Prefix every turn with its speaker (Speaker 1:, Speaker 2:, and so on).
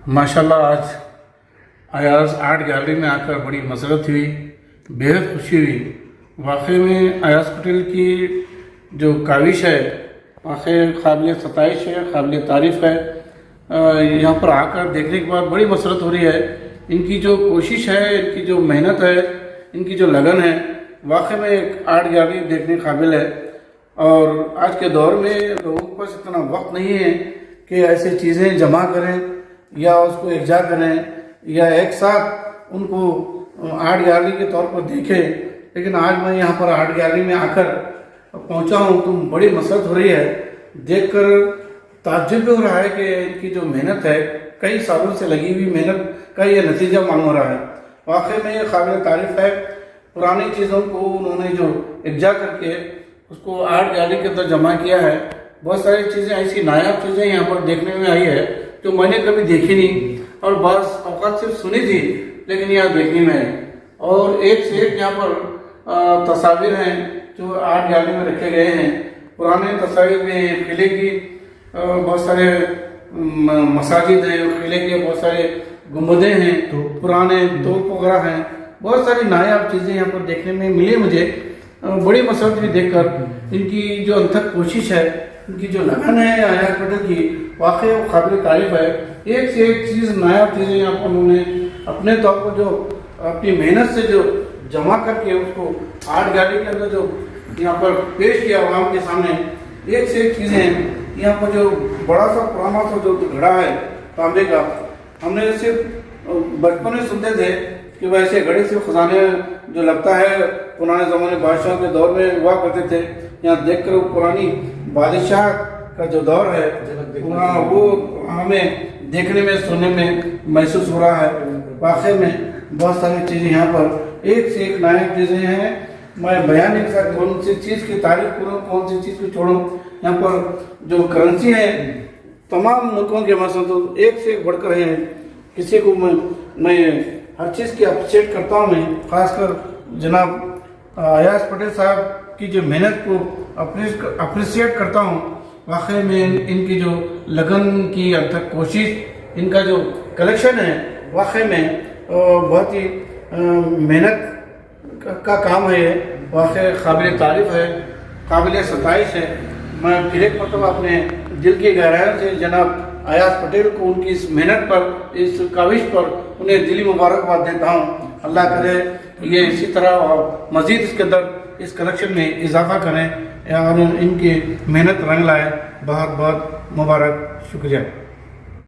Speaker 1: माशाल्लाह आज Ayaz art gallery में आकर बड़ी मसरत हुई, बेहद खुशी हुई। वाकई में अयाज पटेल की जो काविश है वाकई काबिल सताइश है, काबिल तारीफ़ है। यहाँ पर आकर देखने के बाद बड़ी मसरत हो रही है। इनकी जो कोशिश है, इनकी जो मेहनत है, इनकी जो लगन है, वाकई में एक आर्ट गैलरी देखने काबिल है। और आज के दौर में लोगों के पास इतना वक्त नहीं है कि ऐसी चीज़ें जमा करें या उसको इकजा करें या एक साथ उनको आर्ट गैलरी के तौर पर देखें। लेकिन आज मैं यहाँ पर आर्ट गैलरी में आकर पहुँचा हूँ तो बड़ी मसरत हो रही है। देखकर ताज्जुब भी हो रहा है कि इनकी जो मेहनत है, कई सालों से लगी हुई मेहनत का ये नतीजा मालूम हो रहा है। वाकई में ये काबिल तारीफ़ है। पुरानी चीज़ों को उन्होंने जो इकजा करके उसको आर्ट गैलरी के अंदर जमा किया है। बहुत सारी चीज़ें ऐसी नायाब चीज़ें यहाँ पर देखने में आई है जो मैंने कभी देखी नहीं और बस औकात सिर्फ सुनी थी, लेकिन यहाँ देखने में है। और एक से एक यहाँ पर तस्वीर हैं जो आर्ट गैलरी में रखे गए हैं। पुराने तस्वीर में किले की बहुत सारे मसाजिद हैं, किले के बहुत सारे गुंबदें हैं, पुराने तोप वगैरह हैं। बहुत सारी नायाब चीज़ें यहाँ पर देखने में मिली मुझे। बड़ी मसरत भी देखकर इनकी जो अथक कोशिश है, इनकी जो लगन है अयाज पटेल की, वाकई वो काबिल तारीफ़ है। एक से एक चीज़ नायाब चीज़ें यहाँ पर उन्होंने अपने तौर पर जो अपनी मेहनत से जो जमा करके उसको आर्ट गैलरी के अंदर जो यहाँ पर पेश किया आवाम के सामने। एक से एक चीज़ें यहाँ पर जो बड़ा सा पुराना सा जो घड़ा है तांबे का, हमने सिर्फ बचपन में सुनते थे कि वैसे घड़े से खजाने जो लगता है पुराने ज़माने बादशाहों के दौर में हुआ करते थे। यहाँ देखकर वो पुरानी बादशाह का जो दौर है वो हमें देखने में, सुनने में महसूस हो रहा है। वाकई में बहुत सारी चीज़ें यहाँ पर एक से एक नायाब चीज़ें हैं। मैं बयान नहीं कर सकता कौन सी चीज़ की तारीफ करूँ, कौन सी चीज़ को छोड़ूँ। यहाँ पर जो करेंसी है तमाम मुल्कों के मसलन तो एक से एक बढ़कर हैं। किसी को मैं हर चीज़ की अप्रिशिएट करता हूँ। मैं खासकर जनाब अयाज पटेल साहब की जो मेहनत को अप्रिशिएट करता हूँ। वाकई में इनकी जो लगन की अथक कोशिश, इनका जो कलेक्शन है, वाकई में बहुत ही मेहनत का काम है। ये वाकई काबिल तारीफ़ है, काबिल सताइश है। मैं फिर एक मतलब अपने दिल की गहराइयों से जनाब अयाज पटेल को उनकी इस मेहनत पर, इस काविश पर उन्हें दिली मुबारकबाद देता हूँ। अल्लाह करे ये इसी तरह मज़ीद इसके अंदर इस कलेक्शन में इजाफा करें और इनकी मेहनत रंग लाए। बहुत बहुत मुबारक, शुक्रिया।